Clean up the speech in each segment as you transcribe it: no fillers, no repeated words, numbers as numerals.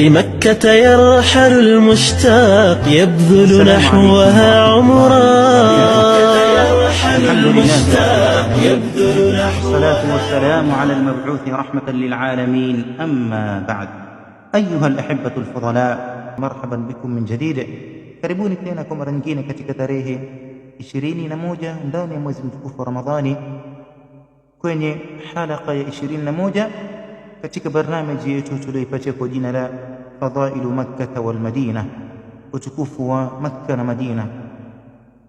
لمكة يرحل المشتاق يبذل نحوها عمرا. الصلاة والسلام على المبعوث رحمة للعالمين. أما بعد، أيها الأحبة الفضلاء، مرحبا بكم من جديد. karibuni tena kwa mara nyingine katika tarehe 21 ndani ya mwezi mtukufu wa Ramadhani, kwenye halaka ya 21 katika barnamiji yetu tuliyoipatia kwa jina la Fadailu Makkah wal Madina, utukufu wa Makka na Madina.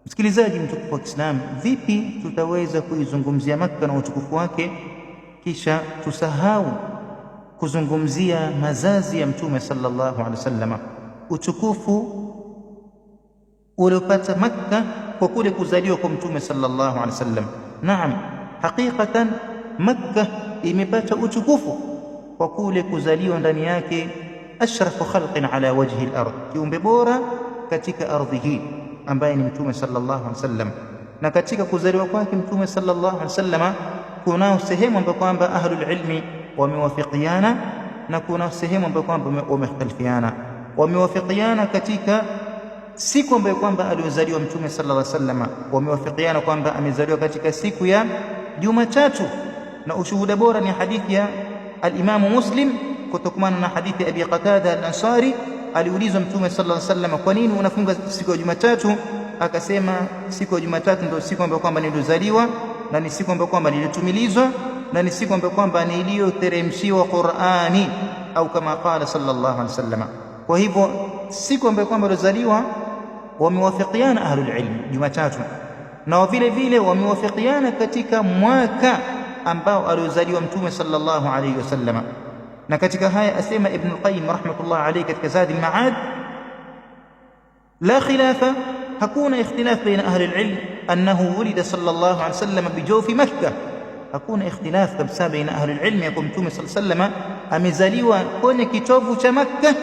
Msikilizaji mtukufu wa Kiislamu, vipi tutaweza kuizungumzia Makka na utukufu wake kisha tusahau kuzungumzia mazazi ya Mtume sallallahu alaihi wasallam, utukufu uliopata Makka kwa kule kuzaliwa kwa Mtume sallallahu alaihi wasallam. Naam, hakikatan Makka imepata utukufu kwa kule kuzaliwa ndani yake ashrafu khalqin ala wajhi al-ard, kiumbe bora katika ardhi hii ambaye ni Mtume sallallahu alaihi wasallam. Na katika kuzaliwa kwake Mtume sallallahu alaihi wasallam kuna sehemu ambapo kwamba ahlul ilmi wamewafikiana na kuna sehemu ambapo kwamba wamekhtalifiana. Wamewafikiana katika siku ambayo kwamba aliozaliwa Mtume sallallahu alaihi wasallam, wamewafikiana kwamba amezaliwa katika siku ya Jumatatu, na ushuhuda bora ni hadithi ya al-Imam Muslim kutokana na hadithi Abi Qatada al-Ansari. Aliulizwa Mtume sallallahu alaihi wasallam, kwa nini unafunga siku ya Jumatatu? Akasema, siku ya Jumatatu ndio siku ambayo kwamba nilizaliwa, na ni siku ambayo kwamba nilitumilizwa, na ni siku ambayo kwamba niliyoteremshiwa Qur'ani, au kama qala sallallahu alaihi wasallam. Kwa hivyo siku ambayo kwamba nilizaliwa wamewafikiana ahlul ilm Jumatatu, na vile vile wamewafikiana katika mwaka ambao aliozaliwa Mtume sallallahu alaihi wasallam. Na katika haya asema Ibn al-Qayyim rahmatullah alayhi katika Zad al-Ma'ad, la khilafa, hakuna ikhtilaf baina ahli al-ilm annahu wulida sallallahu alayhi wasallam bijawfi Makkah. Hakuna ikhtilaf kabisa baina ahli al-ilm ya Mtume sallallahu alayhi wasallam amezaliwa kwenye kitovu cha Makkah,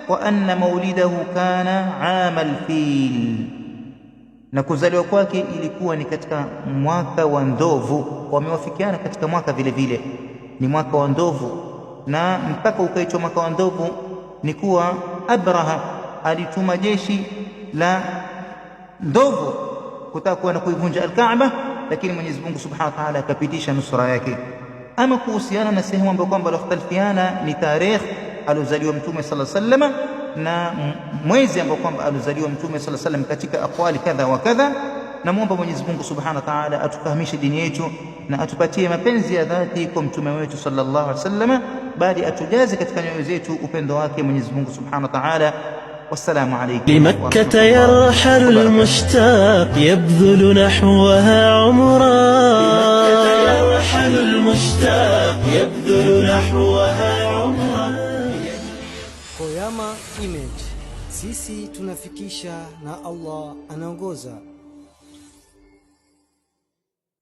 wa anna maulidahu kana aama al-fil, na kuzaliwa kwake ilikuwa ni katika mwaka wa ndovu. Wamewafikiana katika mwaka vile vile ni mwaka wa ndovu, na mpaka ukaitwa mwaka wa ndovu ni kuwa Abraha alituma jeshi la ndovu kutaka kwenda kuivunja al-Kaaba, lakini Mwenyezi Mungu Subhanahu wa Ta'ala akapitisha nusura yake. Ama kuhusiana na sehemu ambayo kwamba wakhtalifiana ni tarehe aliozaliwa Mtume sallallahu alaihi wasallam na mwezi ambao kwamba alizaliwa Mtume sallallahu alaihi wasallam katika aqwali kadha wa kadha. Na muomba Mwenyezi Mungu Subhanahu wa Ta'ala atufahamishe dini yetu na atupatie mapenzi ya dhati kwa mtume wetu sallallahu alaihi wasallam, bali atujaze katika nyoyo zetu upendo wake Mwenyezi Mungu Subhanahu wa Ta'ala. Wassalamu alaykum. لمكة يرحل المشتاق يبذل نحوها عمرا. يرحل المشتاق يبذل نحوها عمرا. Koyama Image, sisi tunafikisha na Allah anaongoza.